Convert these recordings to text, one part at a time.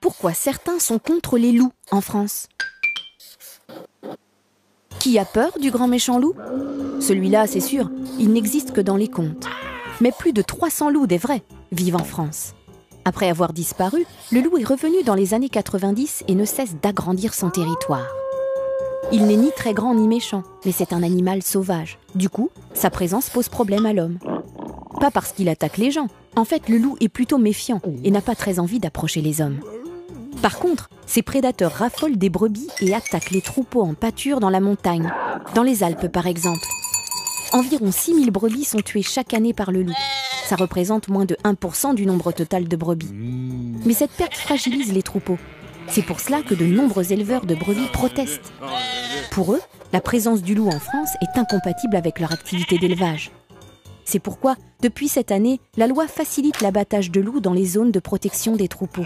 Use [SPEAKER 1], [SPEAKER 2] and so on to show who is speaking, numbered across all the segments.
[SPEAKER 1] pourquoi certains sont contre les loups en France. Qui a peur du grand méchant loup? Celui-là, c'est sûr, il n'existe que dans les contes. Mais plus de 300 loups des vrais vivent en France. Après avoir disparu, le loup est revenu dans les années 90 et ne cesse d'agrandir son territoire. Il n'est ni très grand ni méchant, mais c'est un animal sauvage. Du coup, sa présence pose problème à l'homme. Pas parce qu'il attaque les gens. En fait, le loup est plutôt méfiant et n'a pas très envie d'approcher les hommes. Par contre, ces prédateurs raffolent des brebis et attaquent les troupeaux en pâture dans la montagne, dans les Alpes par exemple. Environ 6000 brebis sont tuées chaque année par le loup. Ça représente moins de 1% du nombre total de brebis. Mais cette perte fragilise les troupeaux. C'est pour cela que de nombreux éleveurs de brebis protestent. Pour eux, la présence du loup en France est incompatible avec leur activité d'élevage. C'est pourquoi, depuis cette année, la loi facilite l'abattage de loups dans les zones de protection des troupeaux.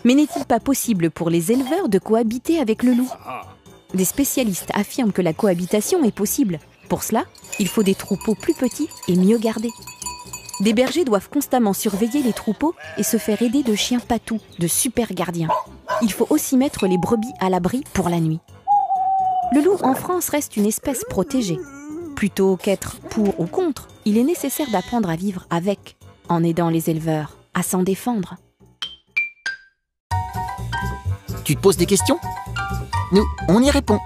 [SPEAKER 1] Mais n'est-il pas possible pour les éleveurs de cohabiter avec le loup? Des spécialistes affirment que la cohabitation est possible. Pour cela, il faut des troupeaux plus petits et mieux gardés. Des bergers doivent constamment surveiller les troupeaux et se faire aider de chiens patous, de super gardiens. Il faut aussi mettre les brebis à l'abri pour la nuit. Le loup en France reste une espèce protégée. Plutôt qu'être pour ou contre, il est nécessaire d'apprendre à vivre avec, en aidant les éleveurs à s'en défendre.
[SPEAKER 2] Tu te poses des questions? Nous, on y répond.